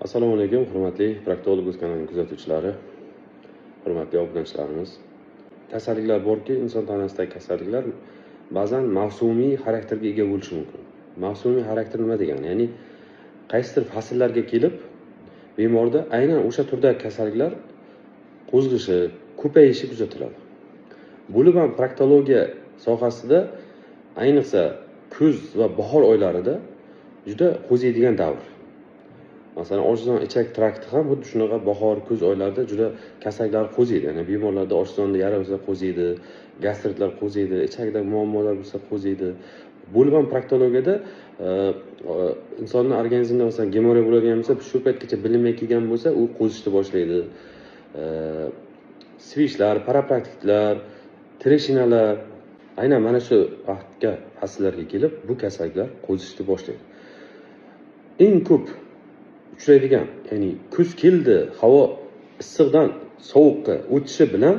Assalomu alaykum, hurmatli proktolog o'z kanalining kuzatuvchilari, hurmatli obunachilarimiz. Kasalliklar borki, inson tanasidagi kasalliklar ba'zan mavsumiy xarakterga ega bo'lishi mumkin. Mavsumiy xarakter nima degani? Ya'ni qaysidir fasllarga kelib, bemorda aynan o'sha turdagi kasalliklar qo'zg'ishi, ko'payishi kuzatiladi. Bo'lib ham proktologiya sohasida ayniqsa kuz va bahor oylarida juda qo'ziydigan davr. Masalan, oshqozon ichak trakti ham xuddi shunaqa bahor, kuz oylarida juda kasalliklar qo'ziydi. Ya'ni bemorlarda oshqozonda yara bo'lsa qo'ziydi, gastritlar qo'ziydi, ichakda muammolar bo'lsa qo'ziydi. Bo'lib ham proktologiyada insonning organizmida masalan gemorroy bo'ladigan bo'lsa, shu paytgacha bilinmay kelgan bo'lsa, u qo'zishni boshlaydi. Svishlar, parapraktitlar, treshinalar aynan mana shu vaqtga fasllarga kelib bu kasalliklar qo'zishni boshlaydi. Eng ko'p uchraydigan, ya'ni kuz keldi, havo issiqdan sovuqqa o'tishi bilan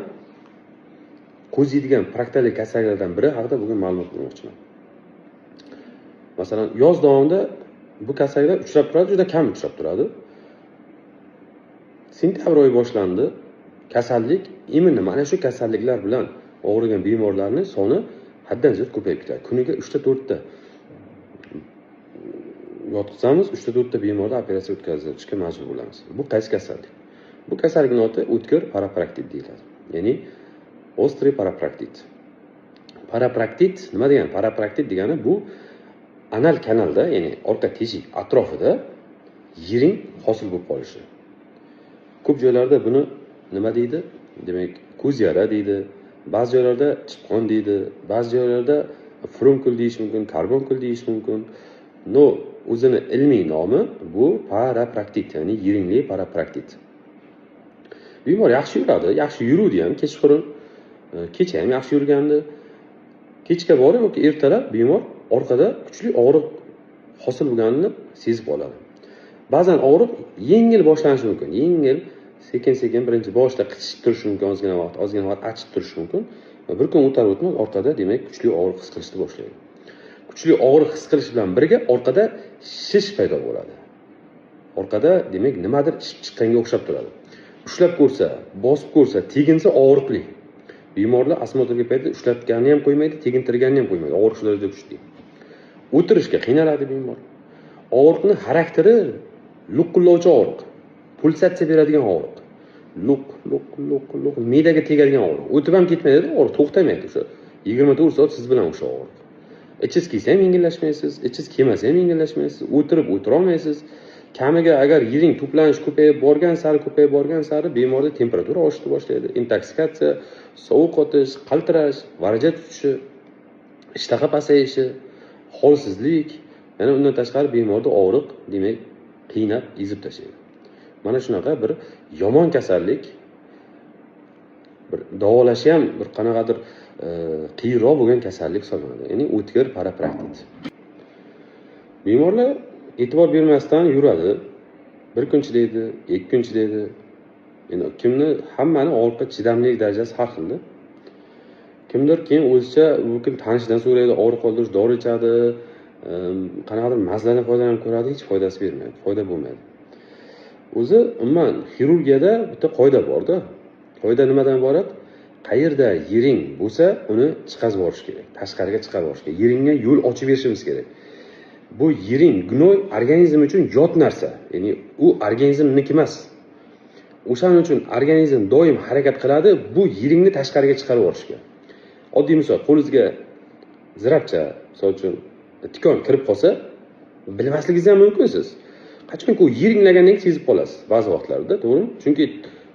qo'ziydigan proktologik kasalliklardan biri haqida bugun ma'lumot bermoqchiman. Masalan, yoz davomida bu kasalliklar uchrab turadi, juda kam uchrab turadi. Sentabr oyi boshlandi, kasallik imенно mana shu kasalliklar bilan og'rigan bemorlarning soni haddan ziyod ko'payib ketadi. Kuniga 3 ta 4 ta yotqizamiz, 3 ta 4 ta bemorni operatsiya o'tkazishga majbur bo'lamiz. Bu qaysi kasallik? Bu kasallikning oti o'tkir parapraktit deyiladi. Ya'ni ostrый parapraktit. Parapraktit nima degani? Parapraktit degani bu anal kanalda, ya'ni orqa teshik atrofida yiring hosil bo'lib qolishi. Ko'p joylarda buni nima deydi? Demak, ko'z yara deydi. Ba'zi joylarda chipqon deydi, ba'zi joylarda furunkul deyish mumkin, karbonkul deyish mumkin. No, o'zini ilmiy nomi bu parapraktit, ya'ni yiringli parapraktit. Bemor yaxshi yuradi, yaxshi yuruvdi ham, kechqurun, kecha ham yaxshi yurgandi. Kechga borib yoki ertalab bemor orqada kuchli og'riq hosil bo'lganini sezib oladi. Ba'zan og'riq yengil boshlanishi mumkin. Yengil, sekin-sekin birinchi boshda qichishib turishi mumkin, ozgina vaqt achib turishi mumkin. Bir kun o'tar o'tmay orqada demak kuchli og'riq his qilishni boshlaydi. Kuchli og'riq his qilish bilan birga orqada shish paydo bo'ladi. Orqada demak nimadir ishib chiqqanga o'xshab turadi. Ushlab ko'rsa, bosib ko'rsa, teginsa og'riqli. Bemorlar osmotrga paytda ushlatganini ham qo'ymaydi, tegintirganini ham qo'ymaydi. Og'riq shu darajada kuchli. O'tirishga qiynaladi bemor. Og'riqning xarakteri luqillovchi og'riq. Pulsatsiya beradigan og'riq. Luq, me'daga tegadigan og'riq. O'tib ham ketmaydi, og'riq to'xtamaydi o'sha. 24 soat siz bilan o'sha og'riq. Ichingiz kelsa ham yengillashmaysiz, ichingiz kelmasa ham yengillashmaysiz, o'tirib o'tira olmaysiz. Kamiga agar yiring to'planish ko'payib borgan sari bemorda temperatura oshishni boshlaydi, intoksikatsiya, sovuq qotish, qaltirash, varajat tutishi, ishtaha pasayishi, holsizlik, yana undan tashqari bemorda og'riq, demak, qiynab, ezib tashlaydi. Mana shunaqa bir yomon kasallik, bir davolashi ham bir qanaqadir qiyinroq bo'lgan kasallik hisoblanadi. Ya'ni o'tkir parapraktit. Bemorlar e'tibor bermasdan yuradi. Bir kun chidaydi, 2 kun chidaydi. Endi hammani og'riqqa chidamlilik darajasi har xil. Kimdir keyin o'zicha bu kun tanishidan so'raydi, og'riq qoldirish dori ichadi, qanaqadir mazlardan foydalanib ko'radi, hech foydasi bermaydi, foyda bo'lmaydi. O'zi umuman xirurgiyada bitta qoida bor-da. Qoida nimadan iborat? Qayerda yiring bo'lsa, uni chiqarib yuborish kerak, tashqariga chiqarib yuborish kerak. Yiringga yo'l ochib berishimiz kerak. Bu yiring, gnoy organizm uchun yot narsa. Ya'ni u organizmniki emas. O'shaning uchun organizm doim harakat qiladi bu yiringni tashqariga chiqarib yuborishga. Oddiy misol, qo'lingizga zirabcha, misol uchun tikon kirib qolsa, bilmasligingiz ham mumkin siz. Qachonki u yiringlagandan keyin sezib qolasiz ba'zi vaqtlarda, to'g'rimi? Chunki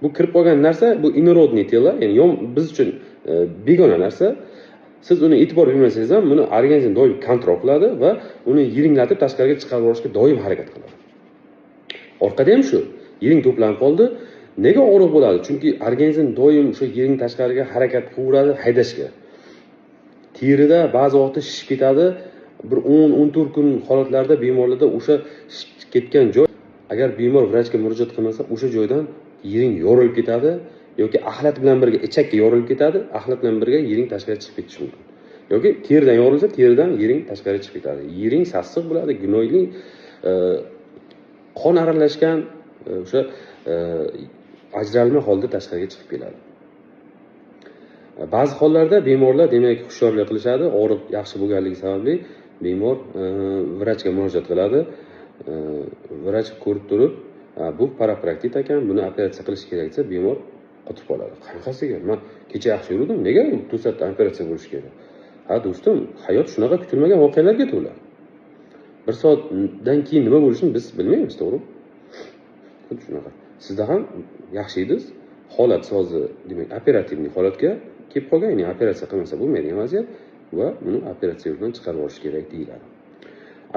bu kirib qolgan narsa bu inorodniy telo, ya'ni biz uchun begona narsa. Siz uni e'tibor bermasangiz ham, buni organizm doim kontrol qiladi va uni yiringlatib tashqariga chiqarib yuborishga doim harakat qiladi. Orqada ham shu. Yiring to'planib qoldi. Nega og'riq bo'ladi? Chunki organizm doim o'sha yiring tashqariga harakat qilaveradi, haydashga. Terida ba'zi vaqtda shishib ketadi. Bir 10-14 kun holatlarda bemorlarda o'sha shishib ketgan joy, agar bemor vrachga murojaat qilmasa, o'sha joydan yiring yorilib ketadi yoki axlat bilan birga ichakka yorilib ketadi, axlat bilan birga yiring tashqariga chiqib ketishi mumkin. Yoki teridan yorilsa, teridan yiring tashqariga chiqib ketadi. Yiring sassiq bo'ladi, gnoyli, qon aralashgan o'sha ajralma holda tashqariga chiqib keladi. Ba'zi hollarda bemorlar demak hushyorlik qilishadi, og'riq yaxshi bo'lganligi sababli bemor vrachga murojaat qiladi. Vrach ko'rib turib, bu parapraktit ekan, buni operatsiya qilish kerak desa, bemor qotib qoladi. Qanaqasiga? Men kecha yaxshi yurdim, nega to'satdan operatsiya bo'lish kerak? Ha do'stim, hayot shunaqa kutilmagan voqealarga to'la. Bir soatdan keyin nima bo'lishini biz bilmaymiz, to'g'rimi? Xuddi shunaqa. Sizda ham yaxshi ediz, holat sozi, demak, operativniy holatga kelib qolgan, ya'ni operatsiya qilmasa bo'lmaydigan vaziyat va buni operatsiya yo'lidan chiqarib olish kerak deyiladi.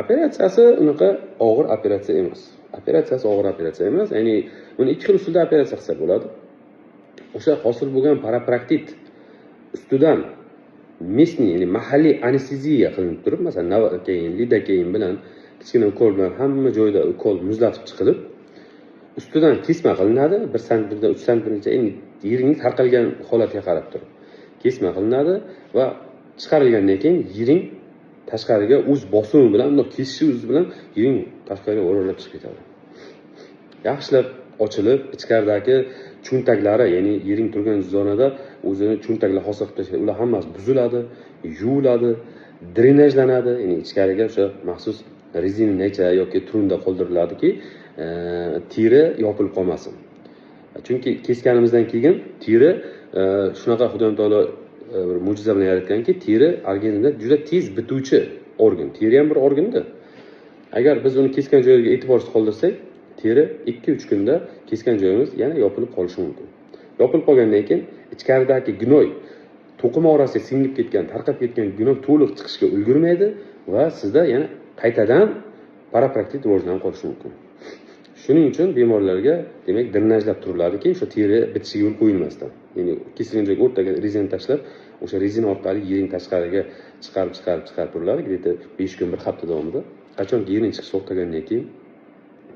Operatsiyasi unaqa og'ir operatsiya emas. Operatsiyasi og'ir operatsiya emas, ya'ni buni ikki xil usulda operatsiya qilsa bo'ladi. O'sha hosil bo'lgan parapraktit ustidan местный, ya'ni mahalliy anesteziya qilinib turib, masalan, navokein, lidokein bilan kichkina ukol bilan hamma joyda ukol muzlatib chiqilib, ustidan kesma qilinadi, 1 santimetrdan 3 santimetrgacha, ya'ni yiring tarqalgan holatiga qarab turib kesma qilinadi va chiqarilgandan keyin yiring tashqariga o'z bosimi bilan, uni kesishi o'zi bilan yiring tashqariga o'ralab chiqib ketadi. Yaxshilab ochilib, ichkaridagi cho'ntaklari, ya'ni yiring turgan zonada o'zini cho'ntaklar hosil qilib tashlaydi. Ular hammasi buziladi, yuviladi, drenajlanadi, ya'ni ichkariga o'sha maxsus rezina necha yoki trunda qoldiriladiki, teri yopilib qolmasin. Chunki kesganimizdan keyin teri shunaqa Xudo taolo bir mo'jiza bilan yaratganki, teri organizmda juda tez bituvchi organ. Teri ham bir organda. Agar biz uni kesgan joyiga e'tiborsiz qoldirsak, teri 2-3 kunda kesgan joyimiz yana yopilib qolishi mumkin. Yopilib qolgandan keyin ichkaridagi gnoy, to'qima orasiga singib ketgan, tarqab ketgan gnoy to'liq chiqishga ulgurmaydi va sizda yana qaytadan parapraktit rivojlanib qolishi mumkin. Shuning uchun bemorlarga demak drenajlab turiladiki, o'sha teri bitishiga yo'l qo'yilmasdan. Ya'ni kesilgan joyga o'rtaga rezina tashlab, o'sha rezina orqali yiring tashqariga chiqarib turiladi, где-то 5 kun, 1 hafta davomida. Qachon yiring chiqish to'xtagandan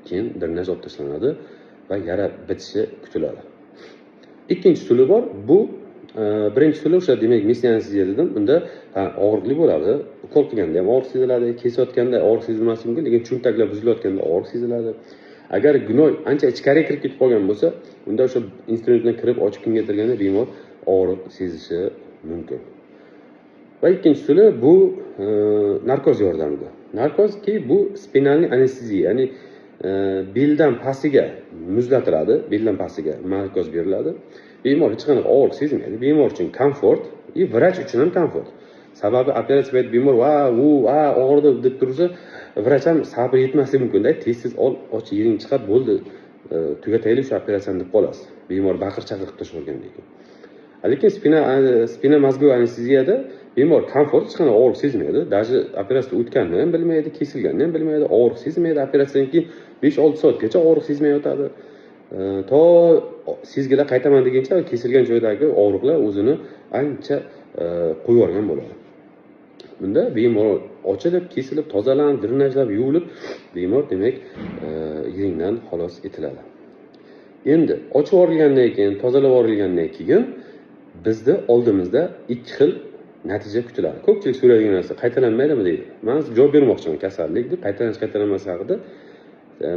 keyin drenaj olib tashlanadi va yara bitishi kutiladi. Ikkinchi usuli bor. Bu birinchi usuli o'sha demak местный anesteziya dedim. Unda og'riqli bo'ladi. Ukol qilganda ham og'riq seziladi, kesayotganda og'riq sezilmasligi mumkin, lekin cho'ntaklar buzilayotganda og'riq seziladi. Agar gnoy ancha ichkariga kirib ketib qolgan bo'lsa, unda o'sha instrument bilan kirib ochib kengaytirganda bemor og'riq sezishi mumkin. Va ikkinchi usuli bu narkoz yordamida. Narkozki bu spinalniy anesteziya, ya'ni beldan pastiga muzlatiladi, beldan pastiga narkoz beriladi. Bemor hech qanaqa og'riq sezmaydi. Bemor uchun komfort, vrach uchun ham komfort. Sababi operatsiya payt bemor og'ridi deb tursa, vrach ham sabr yetmasligi mumkin-da. Tez och, yiring chiqib bo'ldi, tugataylik shu operatsiyani deb qolasiz. Bemor baqir-chaqir qilib tashlagandan keyin. Lekin spina mozgoviy anesteziyada bemor komfort, hech qanaqa og'riq sezmaydi. Даже operatsiya o'tganini ham bilmaydi, kesilganini ham bilmaydi, og'riq sezmaydi. Operatsiyadan keyin 5-6 soatgacha og'riq sezmay yotadi. To sezgilar qaytaman deguncha kesilgan joydagi og'riqlar o'zini ancha qo'yib yorgan bo'ladi. Bunda bemor ochilib, kesilib, tozalanib, drenajlab, yuvilib, bemor demak yiringdan xalos etiladi. Endi ochib yuborilgandan keyin, tozalab yuborilgandan keyin bizda oldimizda ikki xil natija kutiladi. Ko'pchilik so'raydigan narsa qaytalanmaydimi deydi. Men javob bermoqchiman kasallik deb, qaytalanmasi haqida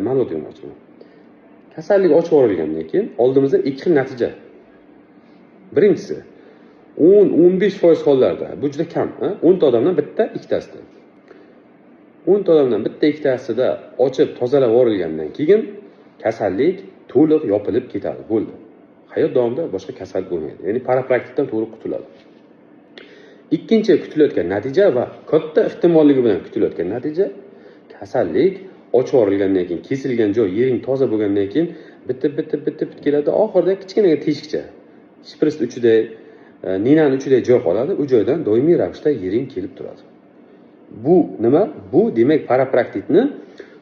ma'lumot bermoqchiman. Kasallik ochib yuborilgandan keyin oldimizda ikki xil natija. Birinchisi 10-15% hollarda, bu juda kam, 10 ta odamdan bitta, ikkitasida. 10 ta odamdan bitta, ikkitasida ochib tozalab yuborilgandan keyin kasallik to'liq yopilib ketadi, bo'ldi. Hayot davomida boshqa kasallik bo'lmaydi. Ya'ni parapraktitdan to'liq qutuladi. Ikkinchi kutilayotgan natija va katta ehtimolligi bilan kutilayotgan natija kasallik ochib yuborilgandan keyin, kesilgan joy yiring toza bo'lgandan keyin bitib keladi, oxirida kichkina teshikcha, shpris uchiday, ninani uchiday joy qoladi, u joydan doimiy ravishda yiring kelib turadi. Bu nima? Bu demak parapraktitni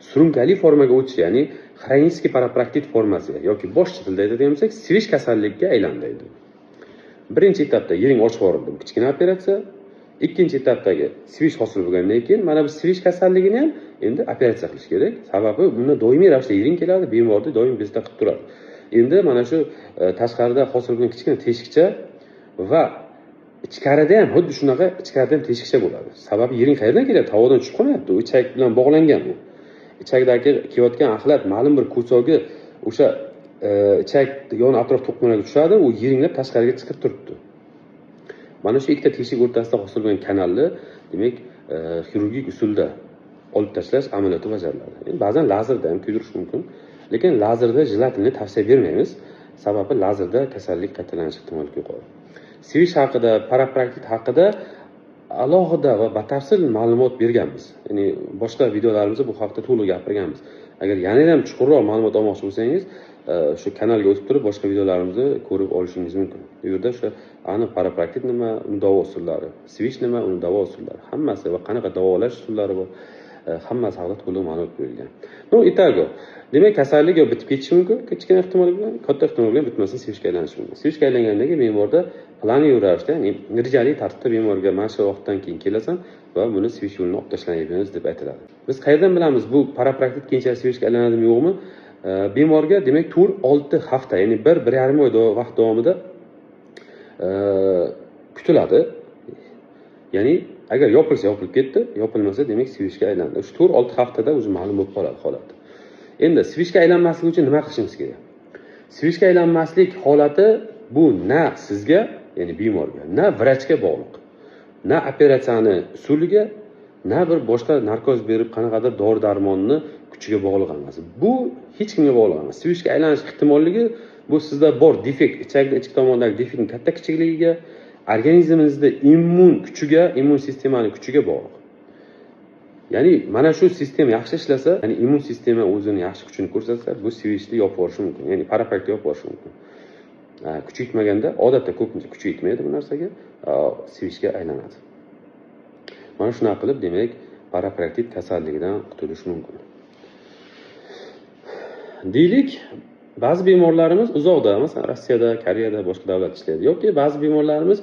surunkali formaga o'tish, ya'ni xronический parapraktit formasiga yoki boshqa tilda aytadigan bo'lsak, svish kasallikka aylanadi. Birinchi etapda yiring ochib yuborildi, kichkina operatsiya. Ikkinchi etapdagi svish hosil bo'lgandan keyin mana bu svish kasalligini ham endi operatsiya qilish kerak. Sababi bunda doimiy ravishda yiring keladi, bemorni doim bezda qilib turadi. Endi mana shu tashqarida hosil bo'lgan kichkina teshikcha va ichkarida ham xuddi shunaqa ichkarida ham teshikcha bo'ladi. Sababi yiring qayerdan keladi? Havodan tushib qolmayapti. U ichak bilan bog'langan u. Ichakdagi kelayotgan axlat ma'lum bir ko'sovga o'sha ichak yon atrof to'qimalarga tushadi, u yiringlab tashqariga chiqib turibdi. Mana shu ikkita teshik o'rtasida hosil bo'lgan kanalni, demak, xirurgik usulda olib tashlash amaliyoti bajariladi. Ba'zan lazerda ham kuydirish mumkin, lekin lazerda jelatinni tavsiya bermaymiz. Sababi lazerda kasallik qaytalanish ehtimoli yuqori. Svish haqida, parapraktit haqida alohida va batafsil ma'lumot berganmiz. Ya'ni boshqa videolarimizda bu haqda to'liq gapirganmiz. Agar yana ham chuqurroq ma'lumot olmoqchi bo'lsangiz, shu kanalga o'tib turib boshqa videolarimizni ko'rib olishingiz mumkin. Bu yerda o'sha aniq parapraktit nima, uni davo usullari, svish nima, uni davo usullari, hammasi va qanaqa davolash usullari bor, hammasi haqida to'liq ma'lumot berilgan. No, itago. Demak, kasallik yo bitib ketishi mumkin, kichkina ehtimol bilan, katta ehtimol bilan bitmasdan svishga aylanishi mumkin. Svishga aylangandan keyin bemorda planli ravishda, ya'ni rejali tartibda bemorga mana shu vaqtdan keyin kelasan va buni svish yo'lini olib tashlaymiz deb aytiladi. Biz qayerdan bilamiz bu parapraktit keyinchalik svishga aylanadimi yo'qmi? Bemorga demak 4-6 hafta, ya'ni 1-1,5 oy vaqt davomida kutiladi. Ya'ni agar yopilsa yopilib ketdi, yopilmasa demak svishga aylandi. Shu 4-6 haftada o'zi ma'lum bo'lib qoladi holat. Endi svishga aylanmaslik uchun nima qilishimiz kerak? Svishga aylanmaslik holati bu na sizga, ya'ni bemorga, na vrachga bog'liq. Na operatsiyani usuliga, na bir boshqa narkoz berib qanaqadir dori-darmonni kuchiga bog'liq emas. Bu hech kimga bog'liq emas. Svishga aylanish ehtimolligi bu sizda bor defekt, ichakda ichki tomondagi defektning katta kichikligiga, organizmingizda immun kuchiga, immun sistemaning kuchiga bog'liq. Ya'ni mana shu sistema yaxshi ishlasa, ya'ni immun sistema o'zini yaxshi kuchini ko'rsatsa, bu svishni yopib yuborishi mumkin. Ya'ni parapraktit yopib yuborishi mumkin. Kuchi yetmaganda, odatda ko'pincha kuchi yetmaydi bu narsaga, svishga aylanadi. Mana shuna qilib, demak, parapraktit kasalligidan qutulish mumkin. Deylik, ba'zi bemorlarimiz uzoqda, masalan, Rossiyada, Koreyada, boshqa davlatda ishlaydi yoki ba'zi bemorlarimiz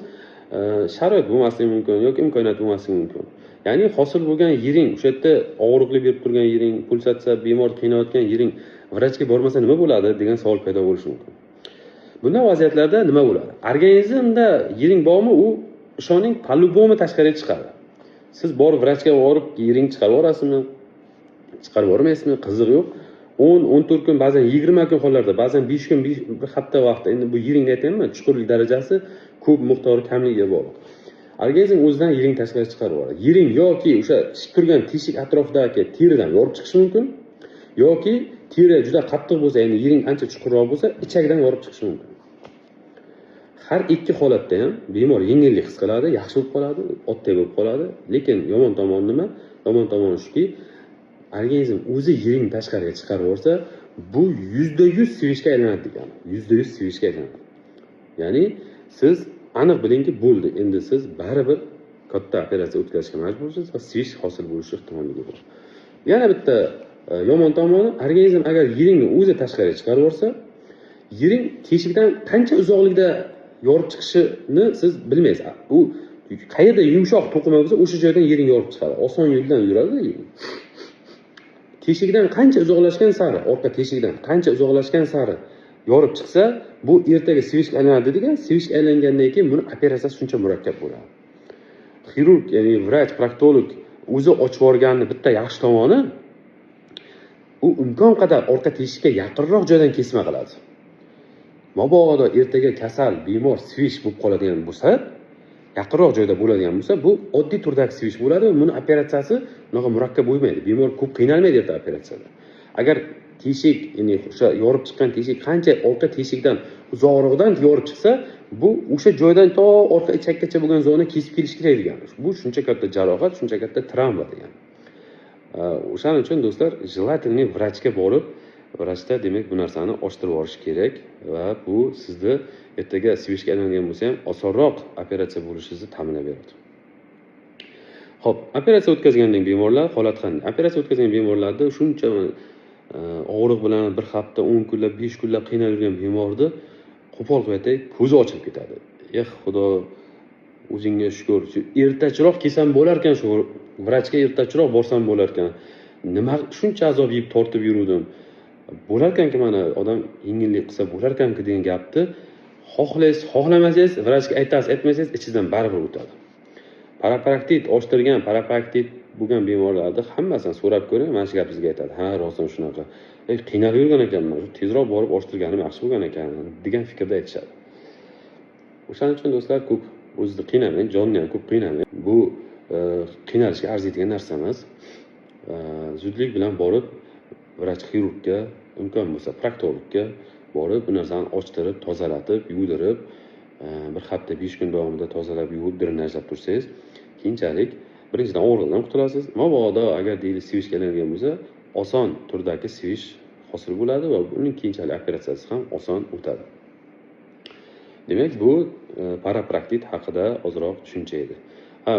sharoit bo'lmasligi mumkin yoki imkoniyat bo'lmasligi mumkin. Ya'ni hosil bo'lgan yiring, o'sha yerda og'riqli berib turgan yiring, pulsatsiya, bemor qiynayotgan yiring vrachga bormasa nima bo'ladi degan savol paydo bo'lishi mumkin. Bunday vaziyatlarda nima bo'ladi? Organizmda yiring bormi, u ishoning по-любому tashqariga chiqadi. Siz borib vrachga borib yiring chiqarib yuborasizmi? Chiqarib yubormaysizmi? Qiziq yo'q. 10-14 kun, ba'zan 20 kun hollarda, ba'zan 5 kun, bir hafta vaqt. Endi bu yiringni aytayapman, chuqurlik darajasi ko'p miqdori kamligiga bog'liq. Organizm o'zidan yiring tashqariga chiqarib yuboradi. Yiring yoki o'sha shishib turgan teshik atrofidagi teridan yorib chiqishi mumkin, yoki teri juda qattiq bo'lsa, ya'ni yiring ancha chuqurroq bo'lsa, ichakdan yorib chiqishi mumkin. Har ikki holatda ham bemor yengillik his qiladi, yaxshi bo'lib qoladi, oddiy bo'lib qoladi. Lekin yomon tomoni nima? Yomon tomoni shuki, organizm o'zi yiring tashqariga chiqarib yuborsa, bu 100% svishga aylanadi degani. 100% svishga aylanadi. Ya'ni siz aniq bilingki, bo'ldi. Endi siz baribir katta operatsiya o'tkazishga majbursiz va svish hosil bo'lishi ehtimolligi bor. Yana bitta yomon tomoni, organizm agar yiringni o'zi tashqariga chiqarib yuborsa, yiring teshikdan qancha uzoqlikda yorib chiqishini siz bilmaysiz. U qayerda yumshoq to'qima bo'lsa, o'sha joydan yiring yorib chiqadi. Oson yo'ldan yuradi yiring. Teshikdan qancha uzoqlashgan sari, orqa teshikdan qancha uzoqlashgan sari yorib chiqsa, bu ertaga svishga aylanadi degan. Svishga aylangandan keyin buni operatsiyasi shuncha murakkab bo'ladi. Xirurg, ya'ni vrach, proktolog o'zi ochib yuborganning bitta yaxshi tomoni, u imkon qadar orqa teshikka yaqinroq joydan kesma qiladi. Mabodo ertaga kasal bemor svish bo'lib qoladigan bo'lsa, yaqinroq joyda bo'ladigan bo'lsa, bu oddiy turdagi svish bo'ladi va buni operatsiyasi unaqa murakkab bo'lmaydi. Bemor ko'p qiynalmaydi erta operatsiyada. Agar teshik, ya'ni o'sha yorib chiqqan teshik qancha orqa teshikdan uzoqroqdan yorib chiqsa, bu o'sha joydan to orqa ichakkacha bo'lgan zona kesib kelish kerak degani. Bu shuncha katta jarohat, shuncha katta travma degani. O'shaning uchun do'stlar, jelatinli vrachga borib, vrachda demak bu narsani ochtirib yuborish kerak va bu sizni ertaga svishga aylangan bo'lsa ham osonroq operatsiya bo'lishingizni ta'minlab beradi. Xo'p, operatsiya o'tkazgandan bemorlar holati qanday? Operatsiya o'tkazgan bemorlarda shuncha og'riq bilan bir hafta, 10 kunlab, 5 kunlab qiynalgan bemorni qo'pol qilib aytay, ko'zi ochilib ketadi. Xudo o'zingga shukr. Ertachiroq kelsam bo'lar ekan, shu vrachga ertachiroq borsam bo'lar ekan. Nima shuncha azob yeb tortib yuruvdim. Bo'lar ekanki, mana odam yengillik qilsa bo'lar ekanki degan gapni xohlaysiz, xohlamasangiz vrachga aytasiz, aytmasangiz ichingizdan baribir o'tadi. Parapraktit ochtirgan, parapraktit bo'lgan bemorlarni hammasini so'rab ko'ring, mana shu gapni sizga aytadi. Ha, rostdan shunaqa. Qiynalib yurgan ekanman, tezroq borib ochtirganim yaxshi bo'lgan ekan degan fikrda aytishadi. O'shaning uchun do'stlar, ko'p o'zingizni qiynamang, jonni ham ko'p qiynamang. Bu qiynalishga arziydigan narsa emas. Zudlik bilan borib vrach xirurgga, imkon bo'lsa proktologga borib bu narsani ochtirib, tozalatib, yuvilib, bir hafta 5 kun davomida tozalab, yuvib, drenajlab tursangiz, keyinchalik birinchidan og'riqdan qutulasiz. Mabodo agar deylik sivish keladigan bo'lsa, oson turdagi sivish hosil bo'ladi va uning keyinchalik operatsiyasi ham oson o'tadi. Demak, bu parapraktit haqida ozroq tushuncha edi.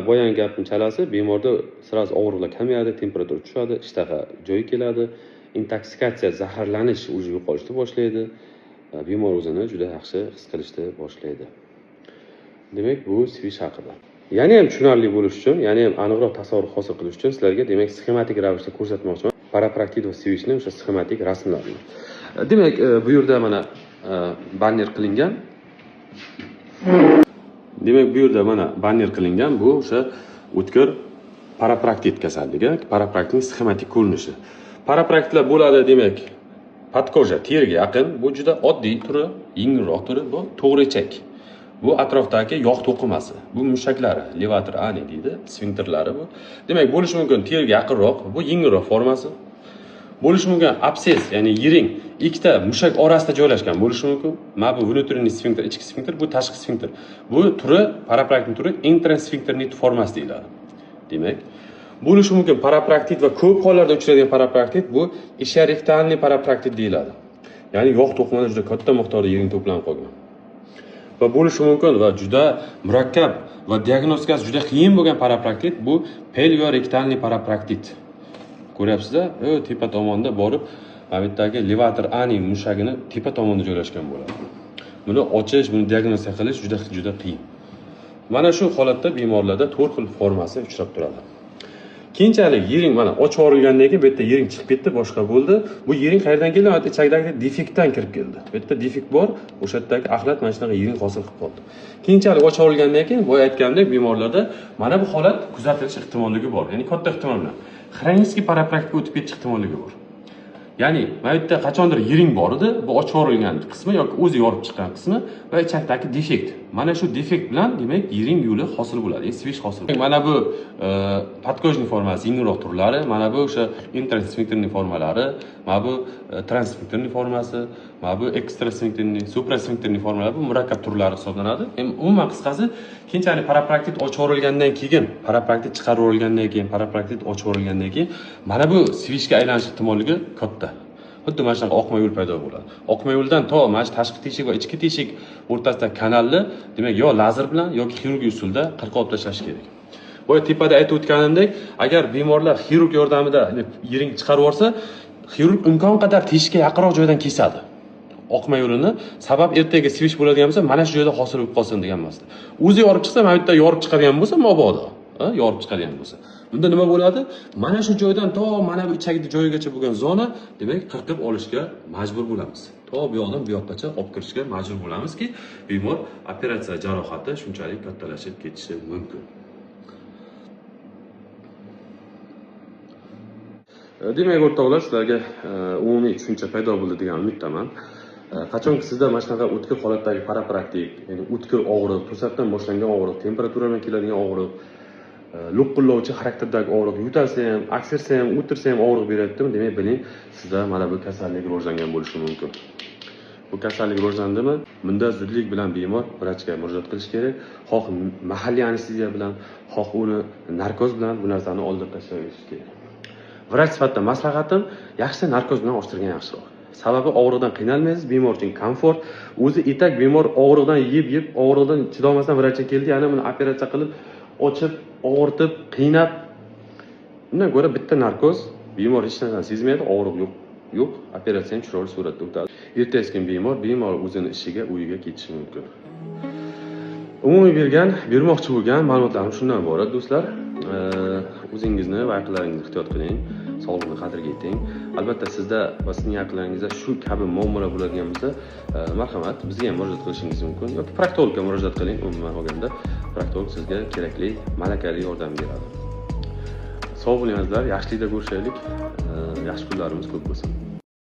Boyagi gapning chalasi, bemorda sirasi og'riqlar kamayadi, temperatura tushadi, ishtaha joyi keladi, intoksikatsiya, zaharlanish o'zi yo'qolishni boshlaydi. Bemor o'zini juda yaxshi his qilishni boshlaydi. Demak, bu sivish haqida. Yana ham tushunarli bo'lish uchun, yana ham aniqroq tasavvur hosil qilish uchun sizlarga demak sxematik ravishda ko'rsatmoqchiman. Parapraktit va sivishning o'sha sxematik rasmlarini. Demak, bu yerda mana banner qilingan. Demak, bu yerda mana banner qilingan bu o'sha o'tkir parapraktit kasalligi, parapraktitning sxematik ko'rinishi. Parapraktitlar bo'ladi, demak, podkoja, teriga yaqin, bu juda oddiy turi, yengilroq turi, bu to'g'richak. Bu atrofdagi yog' to'qimasi. Bu mushaklari, levator ani deydi, sfinkterlari bu. Demak, bo'lishi mumkin teriga yaqinroq, bu yengilroq formasi. Bo'lishi mumkin abses, ya'ni yiring ikkita mushak orasida joylashgan bo'lishi mumkin. Mana bu внутренний sfinkter, ichki sfinkter, bu tashqi sfinkter. Bu turi, parapraktit turi intrasfinkternit formasi deyiladi. Demak, bo'lishi mumkin parapraktit va ko'p hollarda uchraydigan parapraktit bu ishiarektalniy parapraktit deyiladi. Ya'ni yog' to'qimada juda katta miqdorda yiring to'planib qolgan. Va bo'lishi mumkin va juda murakkab va diagnostikasi juda qiyin bo'lgan parapraktit bu pelviorektalniy parapraktit. Ko'ryapsizlar? Tepa tomonda borib, mana bu yerdagi levator ani mushagini tepa tomonda joylashgan bo'ladi. Buni ochish, buni diagnostika qilish juda qiyin. Mana shu holatda bemorlarda 4 xil formasi uchrab turadi. Keyinchalik yiring mana ochib yuborilgandan keyin bu yerda yiring chiqib ketdi, boshqa bo'ldi. Bu yiring qayerdan keldi? Mana ichakdagi defektdan kirib keldi. Bu yerda defekt bor, o'sha yerdagi axlat mana shunaqa yiring hosil qilib qoldi. Keyinchalik ochib yuborilgandan keyin boya aytgandek bemorlarda mana bu holat kuzatilish ehtimolligi bor. Ya'ni katta ehtimol bilan xronический parapraktika o'tib ketish ehtimolligi bor. Ya'ni mana bu yerda qachondir yiring bor edi, bu ochib yuborilgan qismi yoki o'zi yorib chiqqan qismi va ichakdagi defekt. Mana shu defekt bilan demak yiring yo'li hosil bo'ladi, sivish hosil bo'ladi. Mana bu podkojniy formasi yengilroq turlari, mana bu o'sha intrasfinkterniy formalari, mana bu transsfinkterniy formasi, mana bu ekstrasfinkterniy, suprasfinkterniy formalar bu murakkab turlari hisoblanadi. Umuman qisqasi, keyinchalik parapraktit ochib yuborilgandan keyin, parapraktit chiqarib yuborilgandan keyin, parapraktit ochib yuborilgandan keyin mana bu sivishga aylanish ehtimolligi katta. Xuddi mana shunaqa oqma yo'l paydo bo'ladi. Oqma yo'ldan to mana shu tashqi teshik va ichki teshik o'rtasidagi kanalni, demak, yo lazer bilan yoki xirurgiya usulida qirqib olib tashlash kerak. Boya tepada aytib o'tganimdek, agar bemorlar xirurg yordamida yiring chiqarib olsa, xirurg imkon qadar teshikka yaqinroq joydan kesadi. Oqma yo'lini, sabab ertaga sivish bo'ladigan bo'lsa, mana shu joyda hosil bo'lib qolsin degan emasdi. O'zi yorib chiqsa, mana bu yerda yorib chiqadigan bo'lsa, mabodo, yorib chiqadigan bo'lsa. Bunda nima bo'ladi? Mana shu joydan to mana bu ichakning joyigacha bo'lgan zona, demak, qirqib olishga majbur bo'lamiz. To bu yoqdan bu yoqqacha olib kirishga majbur bo'lamizki, bemor operatsiya jarohati shunchalik kattalashib ketishi mumkin. Demak, o'rtoqlar, sizlarga umumiy tushuncha paydo bo'ldi degan umiddaman. Qachonki sizda mana shunaqa o'tkir holatdagi parapraktik, ya'ni o'tkir og'riq, to'satdan boshlangan og'riq, temperatura bilan keladigan og'riq, lo'qillovchi xarakterdagi og'riq, yutalsa ham, aksirsa ham, o'tirsa ham og'riq beryaptimi, demak biling, sizda mana bu kasallik rivojlangan bo'lishi mumkin. Bu kasallik rivojlandimi? Bunda zudlik bilan bemor vrachga murojaat qilish kerak. Xoh mahalliy anesteziya bilan, xoh uni narkoz bilan bu narsani oldirib tashlash kerak. Vrach sifatida maslahatim, yaxshi narkoz bilan ochtirgan yaxshiroq. Sababi og'riqdan qiynalmaysiz, bemor uchun komfort. O'zi etak bemor og'riqdan yeb, og'riqdan chidolmasdan vrachga keldi, yana buni operatsiya qilib, ochib, og'ritib, qiynab. Undan ko'ra bitta narkoz, bemor hech narsani sezmaydi, og'riq yo'q, operatsiya ham chiroyli suratda o'tadi. Ertasi kun bemor o'zini ishiga, uyiga ketishi mumkin. Umumiy bermoqchi bo'lgan ma'lumotlarim shundan iborat, do'stlar. O'zingizni va yaqinlaringizni ehtiyot qiling, sog'liqni qadriga yeting. Albatta sizda va sizning yaqinlaringizda shu kabi muammolar bo'ladigan bo'lsa, marhamat, bizga ham murojaat qilishingiz mumkin yoki proktologga murojaat qiling. Umuman olganda proktolog sizga kerakli malakali yordam beradi. Sog' bo'lingizlar, yaxshilikda ko'rishaylik. Yaxshi kunlarimiz ko'p bo'lsin.